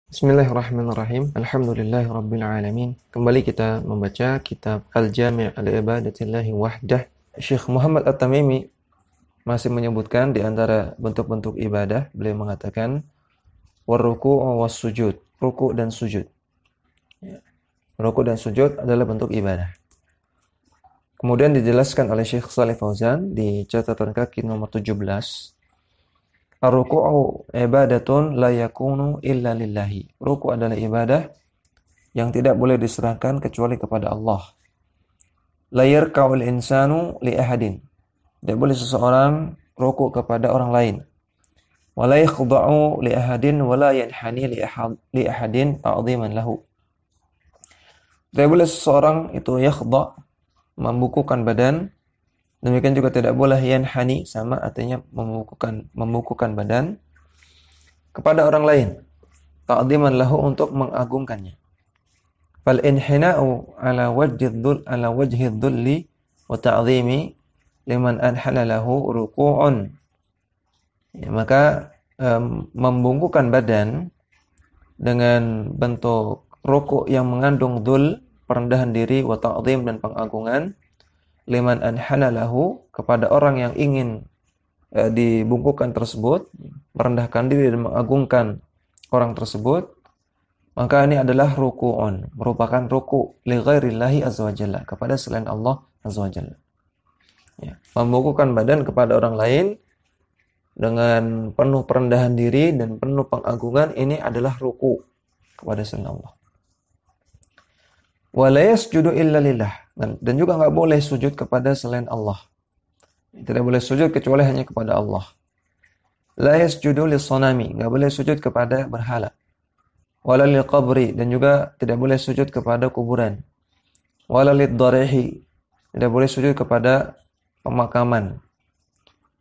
Bismillahirrahmanirrahim. Alhamdulillahirabbil alamin. Kembali kita membaca kitab Al-Jami' li-Ibadatillahi Wahdah. Syekh Muhammad At-Tamimi masih menyebutkan di antara bentuk-bentuk ibadah, beliau mengatakan warruku'u was-sujud, ruku' dan sujud. Ruku' dan sujud adalah bentuk ibadah. Kemudian dijelaskan oleh Syekh Shalih Fauzan di catatan kaki nomor 17. Ar-ruku'u ibadatun la yakunu illa lillahi. Ruku' adalah ibadah yang tidak boleh diserahkan kecuali kepada Allah. La yarka'ul insanu li ahadin. Tidak boleh seseorang ruku' kepada orang lain. Wa la yakhda'u li ahadin wa la yanhani li ahadin ta'dhiman lahu. Tidak boleh seseorang itu yakhda', membukukan badan. Demikian juga tidak boleh yanhani, sama artinya membukukan badan kepada orang lain, ta'dhiman lahu, untuk mengagungkannya. Fal inhina'u ala wajhi dhulli wa ta'dhimi liman anhala lahu ruku'un. Ya, maka membungkukkan badan dengan bentuk ruku' yang mengandung dhul, perendahan diri, wa ta'dhim, dan pengagungan, liman anhana lahu, kepada orang yang ingin dibungkukkan tersebut, merendahkan diri dan mengagungkan orang tersebut, maka ini adalah ruku'un, merupakan ruku' li ghairillahi azza wa jalla, kepada selain Allah azza wa jalla. Ya, membungkukkan badan kepada orang lain dengan penuh perendahan diri dan penuh pengagungan, ini adalah ruku' kepada selain Allah. Wa la yasjudu illa lillah, dan juga enggak boleh sujud kepada selain Allah. Tidak boleh sujud kecuali hanya kepada Allah. La yasjudu lis-sanami, enggak boleh sujud kepada berhala. Wala lil-qabri, dan juga tidak boleh sujud kepada kuburan. Wala lid-darihi, tidak boleh sujud kepada pemakaman.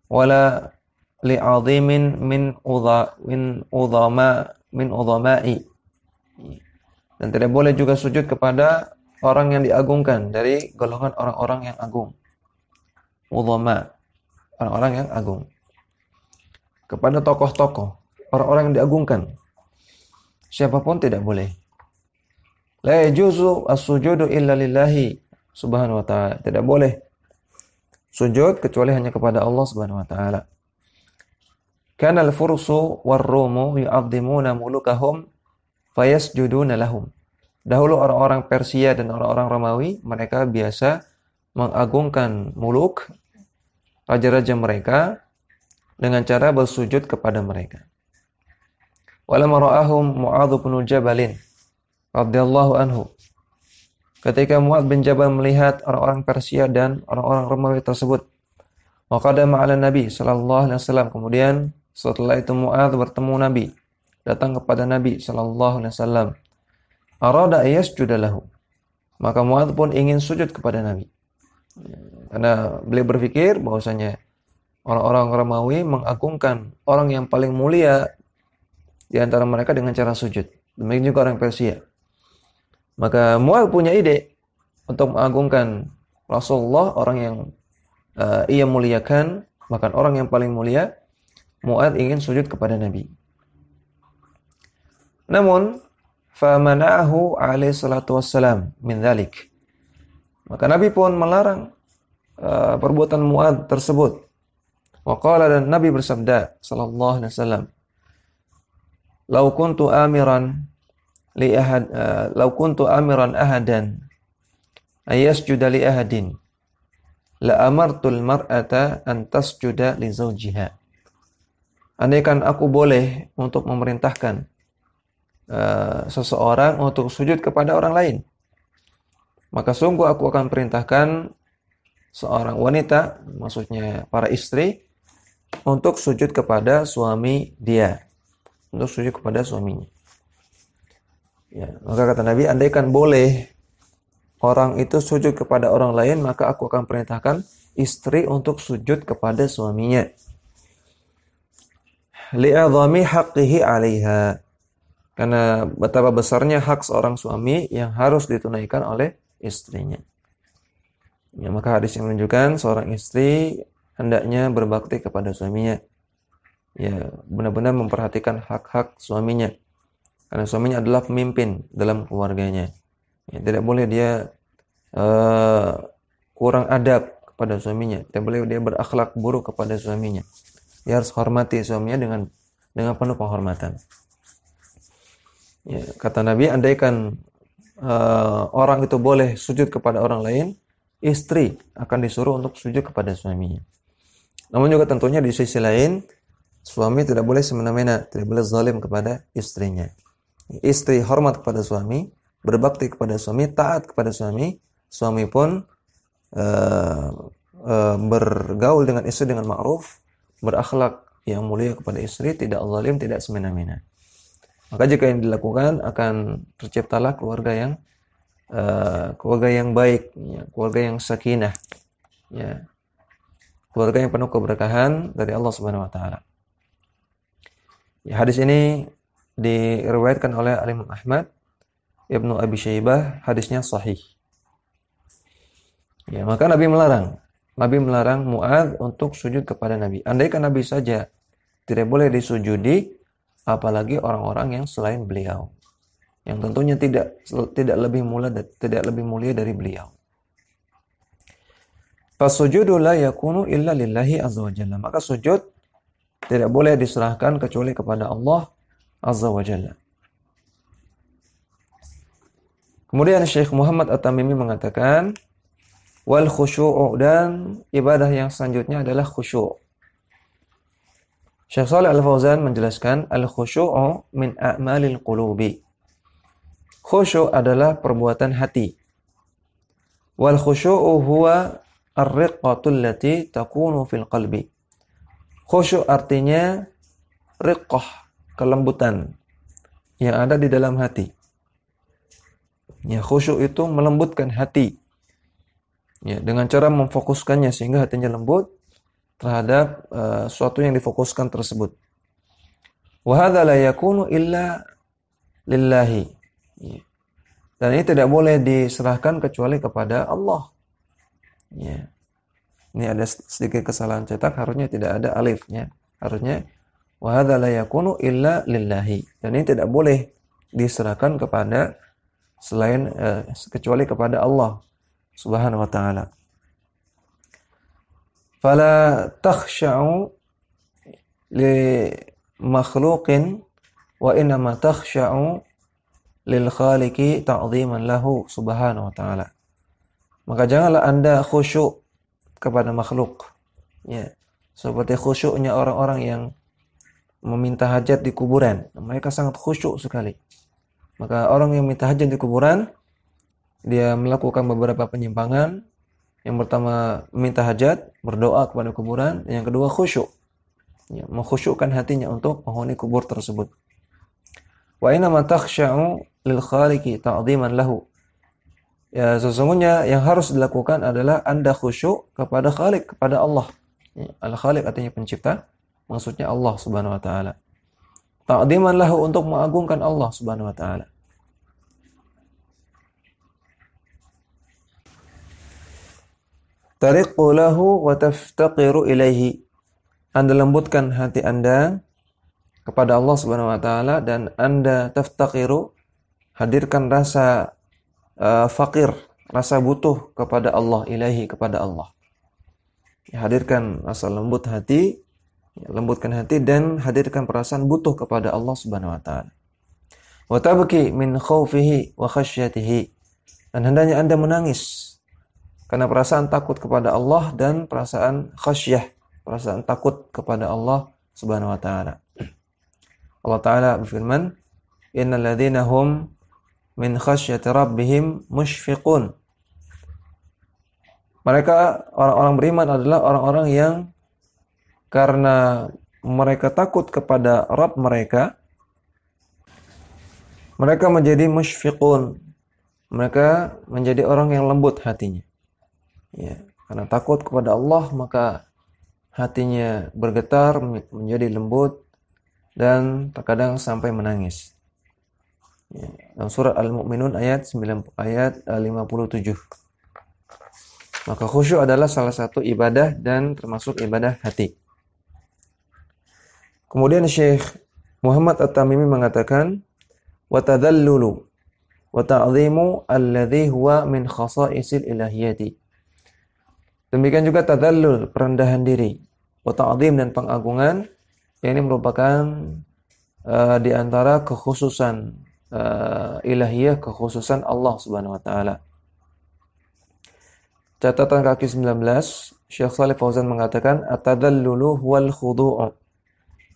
Wala li'azimin min udhama'i, dan tidak boleh juga sujud kepada orang yang diagungkan dari golongan orang-orang yang agung. Udhama, orang-orang yang agung. Kepada tokoh-tokoh, orang-orang yang diagungkan, siapapun tidak boleh. La yajuzu as-sujudu illa lillahi subhanahu wa ta'ala. Tidak boleh sujud kecuali hanya kepada Allah subhanahu wa ta'ala. Kana al-fursu war-rumu yu'azzimuna mulukahum fayasjuduna lahum. Dahulu orang-orang Persia dan orang-orang Romawi, mereka biasa mengagungkan muluk, raja-raja mereka, dengan cara bersujud kepada mereka. Walamma ra'ahum Mu'adz bin Jabal radhiyallahu anhu. Ketika Mu'adz bin Jabal melihat orang-orang Persia dan orang-orang Romawi tersebut, wa qadama 'ala Nabi sallallahu alaihi wasallam, kemudian setelah itu Mu'adz bertemu Nabi, datang kepada Nabi sallallahu alaihi wasallam. Arada yasjuda lahu. Maka Mu'adz pun ingin sujud kepada Nabi. Karena beliau berpikir bahwasanya orang-orang Romawi mengagungkan orang yang paling mulia di antara mereka dengan cara sujud. Demikian juga orang Persia. Maka Mu'adz punya ide untuk mengagungkan Rasulullah, orang yang ia muliakan, bahkan orang yang paling mulia. Mu'adz ingin sujud kepada Nabi. Namun famana'ahu alaihi salatu wassalam min dzalik. Maka Nabi pun melarang perbuatan Mu'adz tersebut. Wa qala, dan Nabi bersabda sallallahu alaihi wasallam, "Lau kuntu amiran ahadan ayasjuda li ahadin la amartul mar'ata an tasjuda li zawjiha." Andaikan aku boleh untuk memerintahkan seseorang untuk sujud kepada orang lain, maka sungguh aku akan perintahkan seorang wanita, maksudnya para istri, untuk sujud kepada suami dia, untuk sujud kepada suaminya. Ya, maka kata Nabi, andaikan boleh orang itu sujud kepada orang lain, maka aku akan perintahkan istri untuk sujud kepada suaminya. Li'adhami haqqihi 'alaiha, karena betapa besarnya hak seorang suami yang harus ditunaikan oleh istrinya. Ya, maka hadis yang menunjukkan seorang istri hendaknya berbakti kepada suaminya. Ya, benar-benar memperhatikan hak-hak suaminya. Karena suaminya adalah pemimpin dalam keluarganya. Ya, tidak boleh dia kurang adab kepada suaminya. Tidak boleh dia berakhlak buruk kepada suaminya. Dia harus hormati suaminya dengan penuh penghormatan. Ya, kata Nabi, andaikan orang itu boleh sujud kepada orang lain, istri akan disuruh untuk sujud kepada suaminya. Namun juga tentunya di sisi lain, suami tidak boleh semena-mena, tidak boleh zalim kepada istrinya. Istri hormat kepada suami, berbakti kepada suami, taat kepada suami. Suami pun bergaul dengan istri dengan ma'ruf, berakhlak yang mulia kepada istri, tidak zalim, tidak semena-mena. Maka jika yang dilakukan akan terciptalah keluarga yang baik, ya, keluarga yang sakinah, ya, keluarga yang penuh keberkahan dari Allah Subhanahu wa taala. Ya, hadis ini diriwayatkan oleh Imam Ahmad, Ibnu Abi Syaibah, hadisnya sahih. Ya, maka Nabi melarang Mu'adz untuk sujud kepada Nabi. Andaikan Nabi saja tidak boleh disujudi, apalagi orang-orang yang selain beliau, yang tentunya tidak lebih mulia dari beliau. Fasujudu la yakunu illa lillahi azza wa jalla. Maka sujud tidak boleh diserahkan kecuali kepada Allah azza wa jalla. Kemudian Syekh Muhammad At-Tamimi mengatakan, wal khusyu'u, dan ibadah yang selanjutnya adalah khusyuk. Syekh Shalih Al-Fauzan menjelaskan, al-khusyu'u min a'malil qulubi. Khusyuk adalah perbuatan hati. Wal khusyu'u huwa ar-riqqatul lati takunu fil qalbi. Khusyuk artinya riqqah, kelembutan yang ada di dalam hati. Ya, khusyuk itu melembutkan hati. Ya, dengan cara memfokuskannya sehingga hatinya lembut terhadap sesuatu yang difokuskan tersebut. Wa hadza la yakunu illa lillahi. Ya. Dan ini tidak boleh diserahkan kecuali kepada Allah. Ya. Ini ada sedikit kesalahan cetak, harusnya tidak ada alifnya. Harusnya wa hadza la yakunu illa lillahi. Dan ini tidak boleh diserahkan kepada selain kecuali kepada Allah Subhanahu wa ta'ala. Fala takhsha'u li makhluqin wa innama takhsha'u lil khaliqi ta'dhiman lahu subhanahu wa ta'ala. Maka janganlah Anda khusyuk kepada makhluk. Ya, seperti khusyuknya orang-orang yang meminta hajat di kuburan. Mereka sangat khusyuk sekali. Maka orang yang minta hajat di kuburan, dia melakukan beberapa penyimpangan. Yang pertama minta hajat, berdoa kepada kuburan. Yang kedua khusyuk, ya, mengkhusyukkan hatinya untuk menghuni kubur tersebut. Wa inna ma takhsha'u lil khaliqi ta'dhiman lahu. Ya, sesungguhnya yang harus dilakukan adalah Anda khusyuk kepada Khaliq, kepada Allah. Ya, Al-Khaliq artinya pencipta, maksudnya Allah Subhanahu wa taala. Ta'dhiman lahu, untuk mengagungkan Allah Subhanahu wa taala. Tariqu lahu wa taftaqiru ilaihi. Anda lembutkan hati Anda kepada Allah Subhanahu wa taala, dan Anda taftaqiru, hadirkan rasa fakir, rasa butuh kepada Allah, ilaihi, kepada Allah. Ya, hadirkan rasa lembut hati, ya, lembutkan hati dan hadirkan perasaan butuh kepada Allah Subhanahu wa taala. Wa tabki min khaufihi wa khasyatihi. Dan hendaknya Anda menangis karena perasaan takut kepada Allah dan perasaan khasyah, perasaan takut kepada Allah Subhanahu wa taala. Allah taala berfirman, "Innal ladzina hum min khasyati rabbihim musyfiqun." Mereka orang-orang beriman adalah orang-orang yang karena mereka takut kepada Rabb mereka, mereka menjadi musyfiqun. Mereka menjadi orang yang lembut hatinya. Ya, karena takut kepada Allah, maka hatinya bergetar, menjadi lembut, dan terkadang sampai menangis. Ya, dalam surat Al-Mu'minun ayat 57. Maka khusyuk adalah salah satu ibadah dan termasuk ibadah hati. Kemudian Syekh Muhammad At-Tamimi mengatakan, wa tadallulu wa ta'zimu alladhi huwa min khasa'isil ilahiyati. Demikian juga tadallul, perendahan diri, wa ta'zim, dan pengagungan, yang ini merupakan di antara kekhususan ilahiyah, kekhususan Allah Subhanahu wa taala. Catatan kaki 19, Syekh Shalih Fauzan mengatakan at-tadallulu wal khudu'.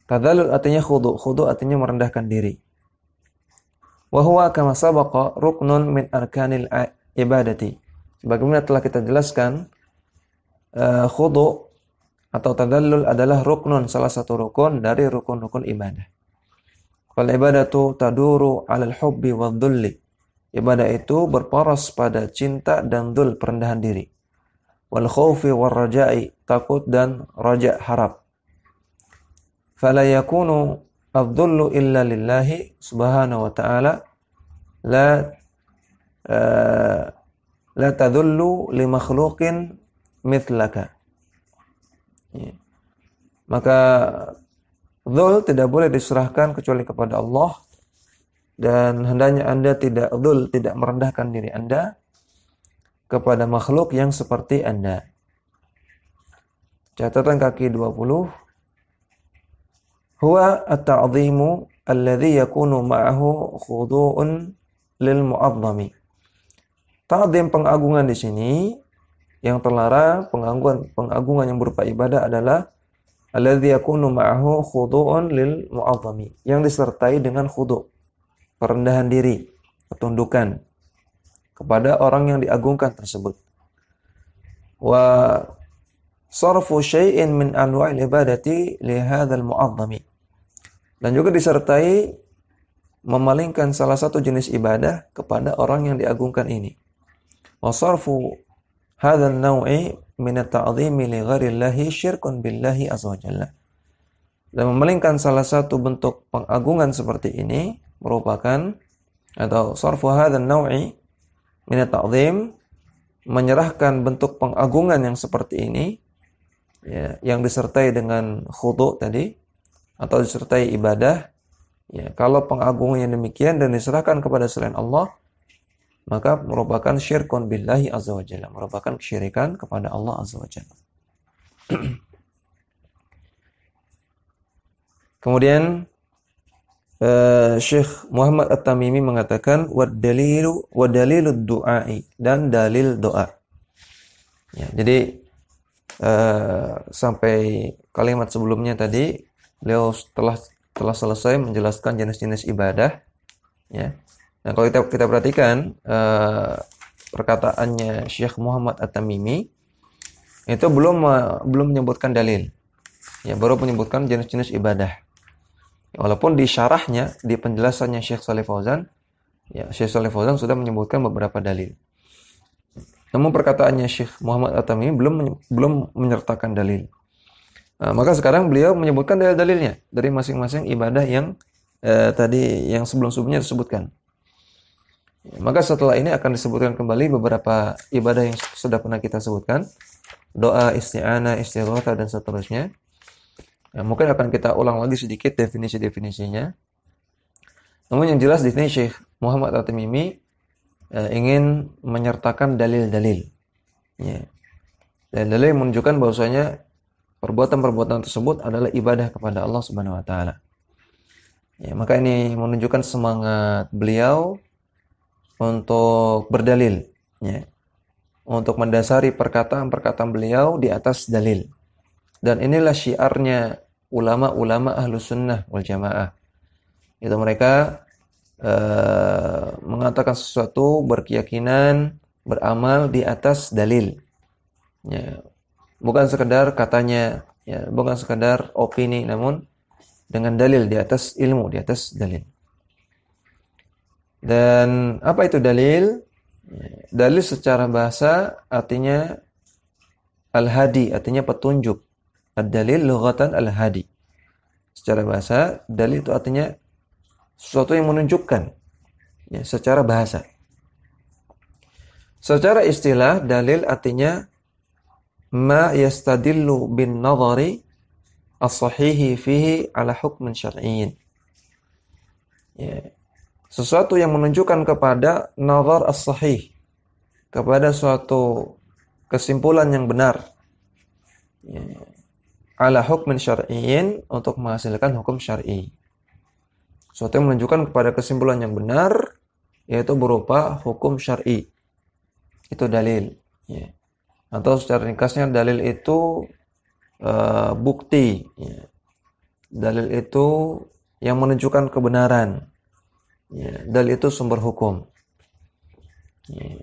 Tadallul artinya khudu', khudu' artinya merendahkan diri. Wa huwa kama sabaqa ruknun min arkanil ibadati. Sebagaimana telah kita jelaskan, khudu' atau tadallul adalah ruknun, salah satu rukun dari rukun-rukun ibadah. Fal ibadatu taduru 'alal hubbi wadh-dhulli. Ibadah itu berporos pada cinta dan dhul, perendahan diri. Wal khaufi war raja'i, takut dan raja, harap. Fala yakunu adh-dhullu illa lillahi subhanahu wa ta'ala, la tadhullu li makhluqin mithlaka. Maka dhul tidak boleh diserahkan kecuali kepada Allah, dan hendaknya Anda tidak dhul, tidak merendahkan diri Anda kepada makhluk yang seperti Anda. Catatan kaki 20, huwa at-ta'zimu alladhi yakunu ma'ahu khudu'un lil mu'azzami. Ta'zim, pengagungan di sini yang terlarang, pengagungan yang berupa ibadah adalah alladhi yakunu ma'ahu khudu'un lil mu'azzami, yang disertai dengan khudu', perendahan diri, ketundukan kepada orang yang diagungkan tersebut. Wa sarfu syai'in min anwa'il ibadati li hadzal mu'azzami, dan juga disertai memalingkan salah satu jenis ibadah kepada orang yang diagungkan ini. Wa sarfu hadzal naw'i min at-ta'zimi li ghairillahi syirkun billahi azza wa jalla. Dan memalingkan salah satu bentuk pengagungan seperti ini merupakan, atau sarfu hadzal naw'i min at-ta'zim, menyerahkan bentuk pengagungan yang seperti ini, ya, yang disertai dengan khudu' tadi, atau disertai ibadah, ya, kalau pengagungan yang demikian dan diserahkan kepada selain Allah, maka merupakan syirkun billahi azza wa jalla, merupakan kesyirikan kepada Allah azza wa jalla. Kemudian Syekh Muhammad At-Tamimi mengatakan wadalilud du'ai, dan dalil doa. Ya, jadi sampai kalimat sebelumnya tadi beliau telah selesai menjelaskan jenis-jenis ibadah, ya. Nah, kalau kita perhatikan perkataannya Syekh Muhammad At-Tamimi itu belum menyebutkan dalil. Ya, baru menyebutkan jenis-jenis ibadah. Walaupun di syarahnya, di penjelasannya Syekh Shalih Fauzan, ya, Syekh Shalih Fauzan sudah menyebutkan beberapa dalil. Namun perkataannya Syekh Muhammad At-Tamimi belum menyertakan dalil. Nah, maka sekarang beliau menyebutkan dalil-dalilnya dari masing-masing ibadah yang tadi yang sebelum-sebelumnya disebutkan. Ya, maka setelah ini akan disebutkan kembali beberapa ibadah yang sudah pernah kita sebutkan, doa, isti'anah, istighatsah, dan seterusnya. Ya, mungkin akan kita ulang lagi sedikit definisi-definisinya. Namun yang jelas di sini Syekh Muhammad At-Tamimi ingin menyertakan dalil-dalil. Ya. Dalil-dalil yang menunjukkan bahwasanya perbuatan-perbuatan tersebut adalah ibadah kepada Allah Subhanahu wa taala. Ya, maka ini menunjukkan semangat beliau untuk berdalil, ya. Untuk mendasari perkataan-perkataan beliau di atas dalil. Dan inilah syiarnya ulama-ulama Ahlus Sunnah wal Jamaah. Itu mereka mengatakan sesuatu, berkeyakinan, beramal di atas dalil. Ya, bukan sekedar katanya, ya, bukan sekedar opini, namun dengan dalil, di atas ilmu, di atas dalil. Dan apa itu dalil? Dalil secara bahasa artinya al-hadi, artinya petunjuk. Ad-dalil lughatan al-hadi. Secara bahasa, dalil itu artinya sesuatu yang menunjukkan, ya, secara bahasa. Secara istilah, dalil artinya ma yastadillu bin nadhari as-sahihi fihi ala hukmin syar'iyyin. Ya. sesuatu yang menunjukkan kepada nazar as-sahih, kepada suatu kesimpulan yang benar, ya, ala hukmin syar'iyyin, untuk menghasilkan hukum syar'i. Sesuatu yang menunjukkan kepada kesimpulan yang benar, yaitu berupa hukum syar'i. Itu dalil, ya. Atau secara ringkasnya dalil itu bukti, ya. Dalil itu yang menunjukkan kebenaran, ya. Dalil itu sumber hukum, ya.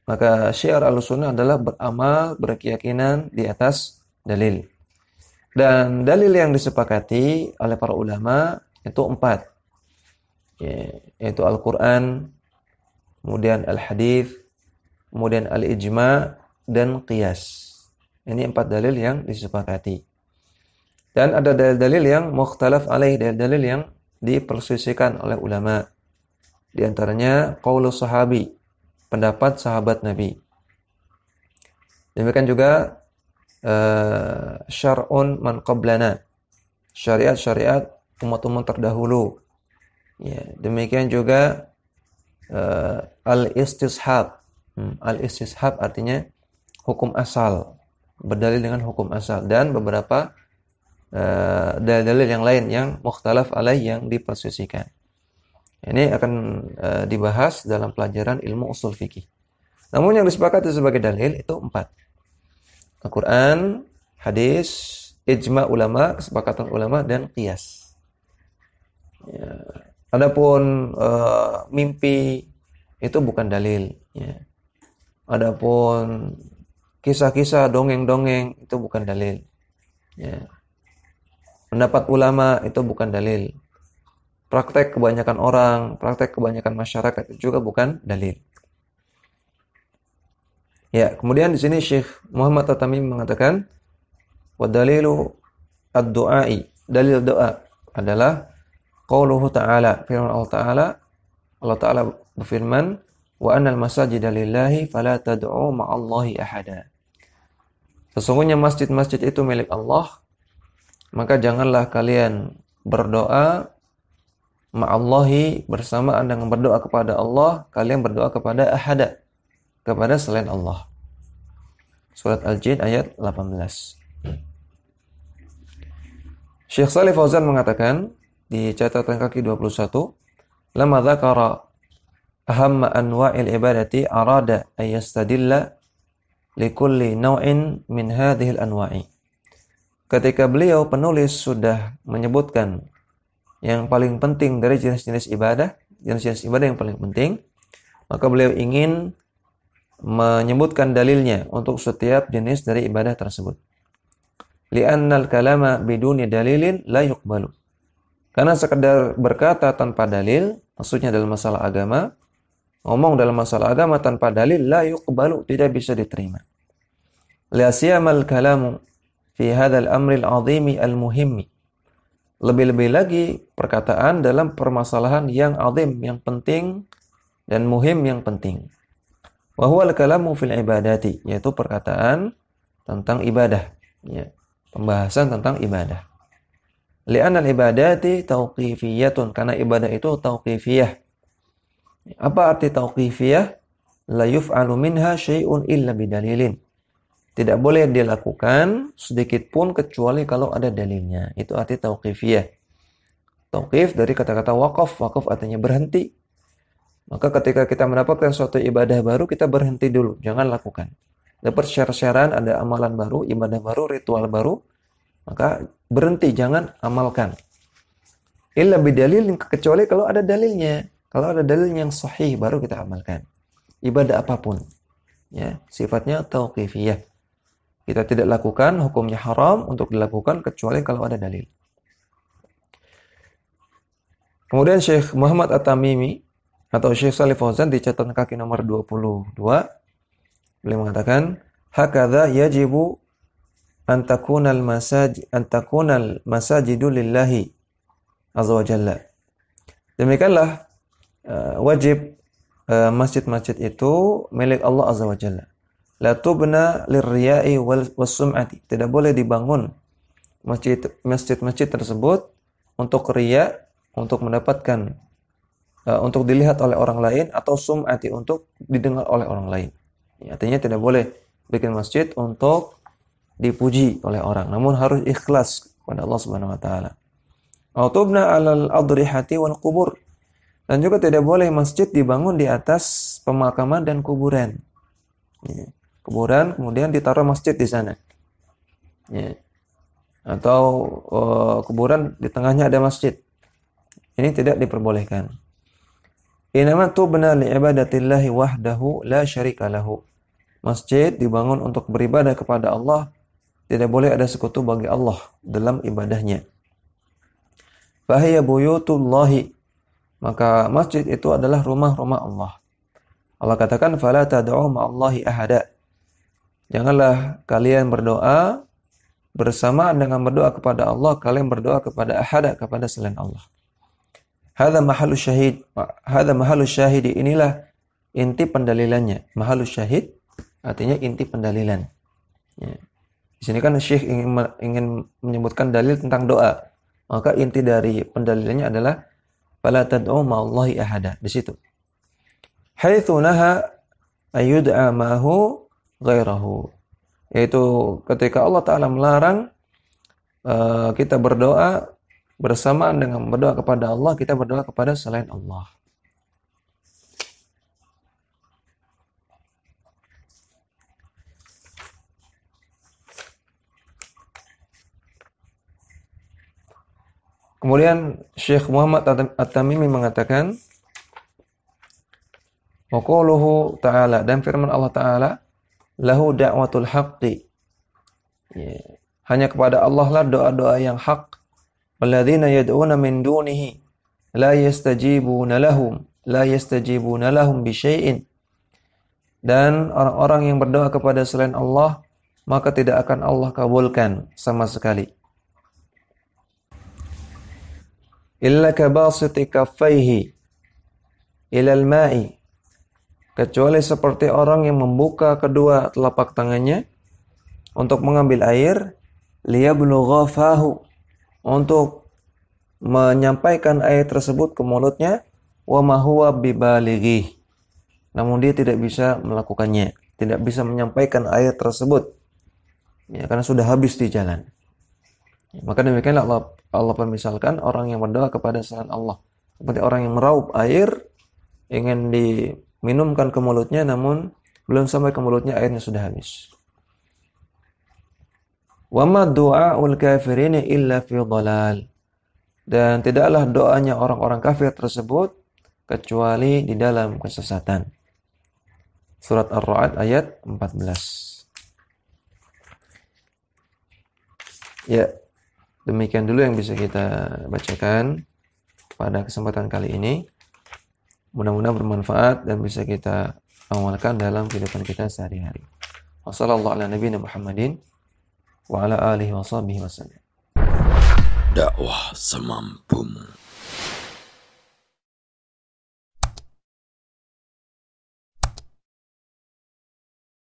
Maka syiar Ahlussunnah adalah beramal, berkeyakinan di atas dalil. Dan dalil yang disepakati oleh para ulama itu 4, ya, yaitu Al-Quran, kemudian Al-Hadits, kemudian Al-Ijma' dan Qiyas. Ini 4 dalil yang disepakati. Dan ada dalil-dalil yang mukhtalaf alaih, dalil-dalil yang diperselisihkan oleh ulama. Di antaranya qaulus sahabi, pendapat sahabat Nabi. Demikian juga syar'un man qablana, syariat-syariat umat-umat terdahulu. Ya, demikian juga al-istishab. Al-istishab artinya hukum asal, berdalil dengan hukum asal, dan beberapa dalil-dalil yang lain yang mukhtalaf alaih, yang diperselisihkan. Ini akan dibahas dalam pelajaran ilmu usul fikih. Namun yang disepakati sebagai dalil itu 4. Al-Quran, hadis, ijma' ulama, kesepakatan ulama, dan qiyas. Ya. Adapun mimpi itu bukan dalil, ya. Adapun kisah-kisah, dongeng-dongeng itu bukan dalil, ya. Pendapat ulama itu bukan dalil. Praktek kebanyakan orang, praktek kebanyakan masyarakat itu juga bukan dalil. Ya, kemudian di sini Syekh Muhammad At-Tamimi mengatakan, wa dalilu ad-du'ai, dalil doa adalah qauluhu ta'ala, firman Allah Ta'ala berfirman, wa annal masajida lillahi fala tad'u ma'allahi ahada. Sesungguhnya masjid-masjid itu milik Allah, maka janganlah kalian berdoa ma'allahi, bersamaan dengan berdoa kepada Allah, kalian berdoa kepada ahada, kepada selain Allah. Surat Al-Jin ayat 18. Syekh Shalih Fauzan mengatakan di catatan kaki 21, lamma dzakara ahamma anwa'il ibadati arada ay yastadilla likulli naw'in min hadhihi al-anwa'i. Ketika beliau penulis sudah menyebutkan yang paling penting dari jenis-jenis ibadah yang paling penting, maka beliau ingin menyebutkan dalilnya untuk setiap jenis dari ibadah tersebut. Li'annal kalama biduni dalilin la yuqbalu. Karena sekedar berkata tanpa dalil, maksudnya dalam masalah agama, ngomong dalam masalah agama tanpa dalil, la yuqbalu, tidak bisa diterima. Li'asiyamal kalamu fi hadzal amril azimi al-muhimmi. Lebih-lebih lagi perkataan dalam permasalahan yang azim, yang penting, dan muhim, yang penting. Wa huwa al-kalamu fil ibadati, yaitu perkataan tentang ibadah, ya, pembahasan tentang ibadah. Li'anna al-ibadati tauqifiyatun, karena ibadah itu tauqifiyah. Apa arti tauqifiyah? La yuf'alu minha syai'un illa bidalilin. Tidak boleh dilakukan sedikit pun kecuali kalau ada dalilnya. Itu arti tauqifiyah. Tauqif dari kata-kata waqaf. Waqaf artinya berhenti. Maka ketika kita mendapatkan suatu ibadah baru, kita berhenti dulu. Jangan lakukan. Dapat share-sharean, ada amalan baru, ibadah baru, ritual baru, maka berhenti, jangan amalkan. Illa bidalil, kecuali kalau ada dalilnya. Kalau ada dalil yang sahih, baru kita amalkan. Ibadah apapun, ya, sifatnya tauqifiyah. Kita tidak lakukan, hukumnya haram untuk dilakukan kecuali kalau ada dalil. Kemudian Syekh Muhammad At-Tamimi atau Syekh Shalih Fauzan di catatan kaki nomor 22, beliau mengatakan, hakadha yajibu an takunal masajidu lillahi azza wa jalla. Demikianlah wajib masjid-masjid itu milik Allah azza wa jalla. La tubna lirriya'i was-sum'ati. Tidak boleh dibangun masjid-masjid tersebut untuk riya, untuk mendapatkan untuk dilihat oleh orang lain atau sum'ati untuk didengar oleh orang lain. Ya, artinya tidak boleh bikin masjid untuk dipuji oleh orang, namun harus ikhlas kepada Allah Subhanahu wa taala. Tubna 'alal adrihati wal qubur. Dan juga tidak boleh masjid dibangun di atas pemakaman dan kuburan. Ya. Kuburan kemudian ditaruh masjid di sana. Ya. Atau kuburan di tengahnya ada masjid. Ini tidak diperbolehkan. Inama tubna li'ibadatillahi wahdahu la syarika lahu. Masjid dibangun untuk beribadah kepada Allah, tidak boleh ada sekutu bagi Allah dalam ibadahnya. Fahiya buyutullahi, maka masjid itu adalah rumah-rumah Allah. Allah katakan fala tad'u ma'allahi ahada. Janganlah kalian berdoa bersamaan dengan berdoa kepada Allah, kalian berdoa kepada ahada, kepada selain Allah. Hadza mahalus syahid. Hadza mahalus syahid, inilah inti pendalilannya. Mahalus syahid artinya inti pendalilan. Ya. Di sini kan Syekh ingin menyebutkan dalil tentang doa. Maka inti dari pendalilannya adalah fala tad'u ma'allahi ahada. Di situ. Haitsu naha ayyud'a ma'hu ghairahu. Yaitu ketika Allah Ta'ala melarang kita berdoa bersamaan dengan berdoa kepada Allah, kita berdoa kepada selain Allah. Kemudian Syekh Muhammad At-Tamimi mengatakan, wa qauluhu ta'ala, dan firman Allah Ta'ala, lahu da'watul haqqi. Ya. Hanya kepada Allah lah doa-doa yang hak. Walladzina yad'una min dunihi la yastajibuna lahum bi syai'in. Dan orang-orang yang berdoa kepada selain Allah, maka tidak akan Allah kabulkan sama sekali. Illa kabasiti kaffaihi ilal ma'i, kecuali seperti orang yang membuka kedua telapak tangannya untuk mengambil air, liyablugha fahu, untuk menyampaikan air tersebut ke mulutnya, wa ma huwa bibalighi, namun dia tidak bisa melakukannya, tidak bisa menyampaikan air tersebut, ya, karena sudah habis di jalan. Maka demikianlah Allah permisalkan orang yang berdoa kepada selain Allah, seperti orang yang meraup air, ingin diminumkan ke mulutnya, namun belum sampai ke mulutnya airnya sudah habis. Wa ma du'aul kafirin illa fi dhalal, dan tidaklah doanya orang-orang kafir tersebut kecuali di dalam kesesatan. Surat Ar-Ra'd ayat 14. Ya, demikian dulu yang bisa kita bacakan pada kesempatan kali ini. Mudah-mudahan bermanfaat dan bisa kita amalkan dalam kehidupan kita sehari-hari. Wassallallahu ala nabiyina Muhammadin wa ala alihi wa sahbihi wasallam. Dakwah semampumu.